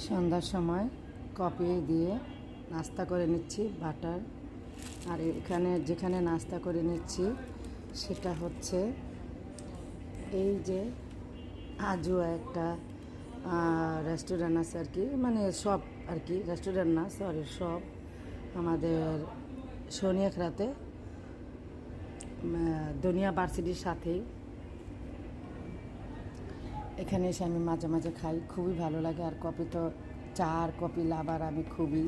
সন্ধ্যার সময় কফি দিয়ে নাস্তা করে নিচ্ছি বাটার। আর এখানে যেখানে নাস্তা করে নিচ্ছি সেটা হচ্ছে এই যে আজুয়া একটা রেস্টুরেন্ট আছে আর কি, মানে শপ আর কি, রেস্টুরেন্ট না সরি শপ, আমাদের শনিয়াখড়াতে দুনিয়া ভার্সিটির সাথেই। এখানে এসে আমি মাঝে মাঝে খাই, খুবই ভালো লাগে। আর কফি তো চা আর কফি লাভার আমি খুবই।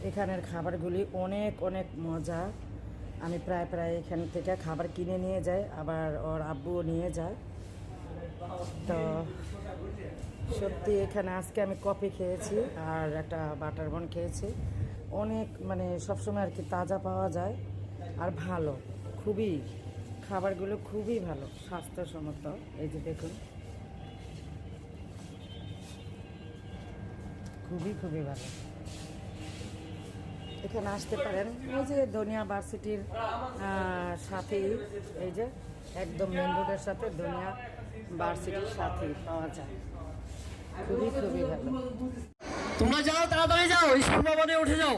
এখানের খাবারগুলি অনেক অনেক মজা। আমি প্রায় প্রায় এখান থেকে খাবার কিনে নিয়ে যাই, আবার ওর আব্বুও নিয়ে যায়। তো সত্যি এখানে আজকে আমি কফি খেয়েছি আর একটা বাটার বন খেয়েছি। অনেক মানে সবসময় আর কি তাজা পাওয়া যায় আর ভালো, খুবই খাবারগুলো খুবই ভালো, স্বাস্থ্যসম্মত। এই যে দেখুন, খুবই খুবই ভালো। এখানে আসতে পারেন, এই যে দুনিয়া ভার্সিটির সাথেই, এই যে একদম মেন রোডের সাথে দুনিয়া ভার্সিটির সাথেই পাওয়া যায়, খুবই খুবই ভালো। তোমরা যাও, তাড়াতাড়ি যাও, স্কুল ভবনে উঠে যাও।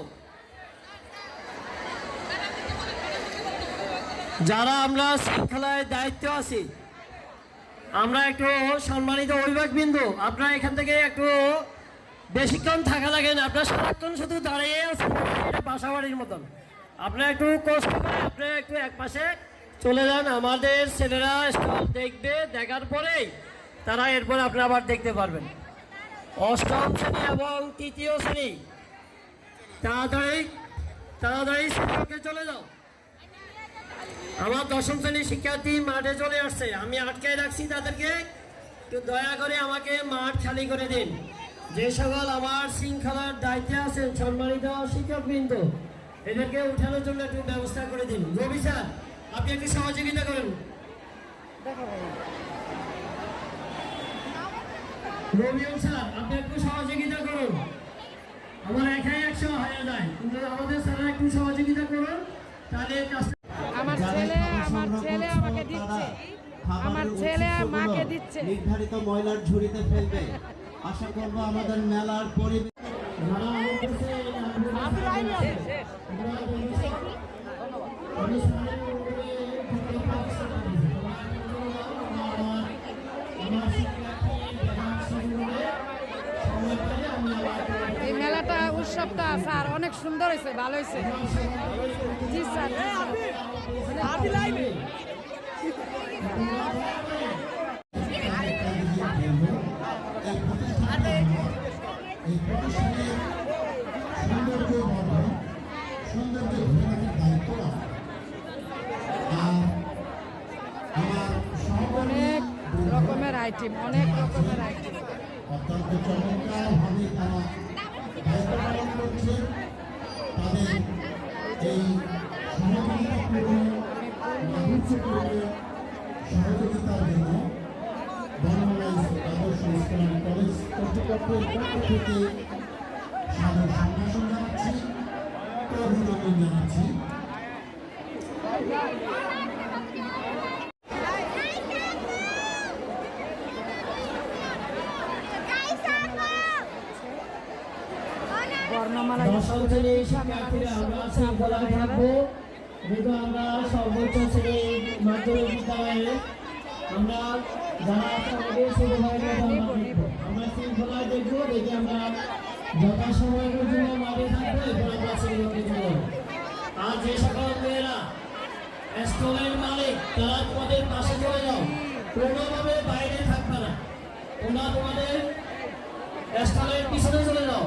যারা আমরা শৃঙ্খলায় দায়িত্ব আছি, আমরা একটু সম্মানিত অভিভাবকবৃন্দ, আপনারা এখান থেকে একটু বেশিক্ষণ থাকা লাগে না। আপনার সারাক্ষণ শুধু দাঁড়িয়ে আছেন, এটা বাসাবাড়ির মতন। আপনারা একটু কষ্ট করে আপনারা একটু এক পাশে চলে যান। আমাদের ছেলেরা স্টল দেখবে, দেখার পরেই তারা এরপরে আপনারা আবার দেখতে পারবেন। অষ্টম শ্রেণী এবং তৃতীয় শ্রেণী তাড়াতাড়ি তাড়াতাড়ি শিক্ষককে চলে যাও। আমার দশম শ্রেণীর শিক্ষার্থী মাঠে চলে আসছে, আমি আটকায় রাখছি তাদেরকে। একটু দয়া করে আমাকে মাঠ খালি করে দিন। যে সকল আমার শৃঙ্খলার দায়িত্বে আছেন সম্মানিত শিক্ষকবৃন্দ, এদেরকে উঠানোর জন্য একটু ব্যবস্থা করে দিন। রবি স্যার, আপনি একটু সহযোগিতা করুন। রবিউল স্যার, আপনি একটু সহযোগিতা করুন। আমার একাই 100 হয়ে যায়, কিন্তু আমাদের স্যার একটু সহযোগিতা করুন, তাহলে আমার ছেলে আমাকে দিচ্ছে, আমার ছেলে মাকে দিচ্ছে। নির্ধারিত ময়লার ঝুড়িতে ফেলবে। আশা করব আমাদের মেলার পরিবেশ এই মেলাটা উৎসবটা স্যার অনেক সুন্দর হয়েছে, ভালো হয়েছে। জি স্যার, এই প্রতিষ্ঠানের সৌন্দর্য বর্ধন, সৌন্দর্য ধরে রাখার দায়িত্ব আমার অনেক রকমের আইটেম, অনেক রকমের আইটেম। অত্যন্ত চমৎকারভাবে তারা দায়িত্ব পালন করছে। তাদের এই সহযোগিতার জন্য বনমালা আদর্শ ইসলাম কলেজ কর্তৃপক্ষের পক্ষ থেকে সাদর সম্ভাষণ জানাচ্ছি, অভিনন্দন জানাচ্ছি। দশম শ্রেণীর শিক্ষার্থীরা আমরা শৃঙ্খলায় থাকবো, যেহেতু আমরা সর্বোচ্চ শ্রেণীর মাধ্যমিক বিদ্যালয়ে আমরা যারা আমাদের ছোট ভাইরা আমরা শৃঙ্খলায় দেখবো, দেখে আমরা যথাসময় পর্যন্ত মাঠে থাকবো, এরপর আমরা শ্রেণীকে চলে যাবো। আর যে সকল মেয়েরা স্টলের মালিক, তারা তোমাদের পাশে চলে যাও, কোনোভাবে বাইরে থাকবে না। তোমরা তোমাদের স্টলের পিছনে চলে যাও।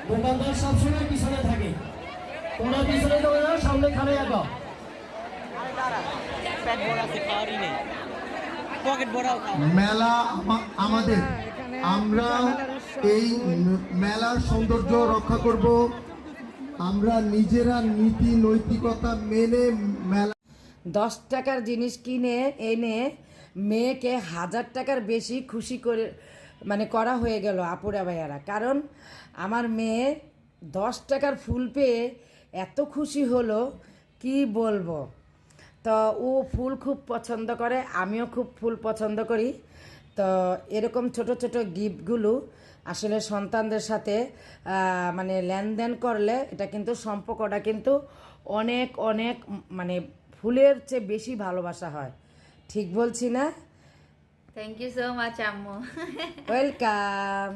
দোকানদার সবসময় পিছনে থাকে, তোমরা পিছনে চলে যাও, সামনে খানে আগাও। মেলা আমাদের, আমরা এই মেলার সৌন্দর্য রক্ষা করব। আমরা নিজেরা নীতি নৈতিকতা মেনে মেলা 10 টাকার জিনিস কিনে এনে মেয়েকে 1000 টাকার বেশি খুশি করে মানে করা হয়ে গেল আপুরা ভাইয়ারা। কারণ আমার মেয়ে 10 টাকার ফুল পেয়ে এত খুশি হলো কি বলবো। তো ও ফুল খুব পছন্দ করে, আমিও খুব ফুল পছন্দ করি। তো এরকম ছোট ছোট গিফটগুলো আসলে সন্তানদের সাথে মানে লেনদেন করলে এটা কিন্তু সম্পর্কটা কিন্তু অনেক অনেক মানে ফুলের চেয়ে বেশি ভালোবাসা হয়। ঠিক বলছি না? Thank you so much, Ammo. Welcome.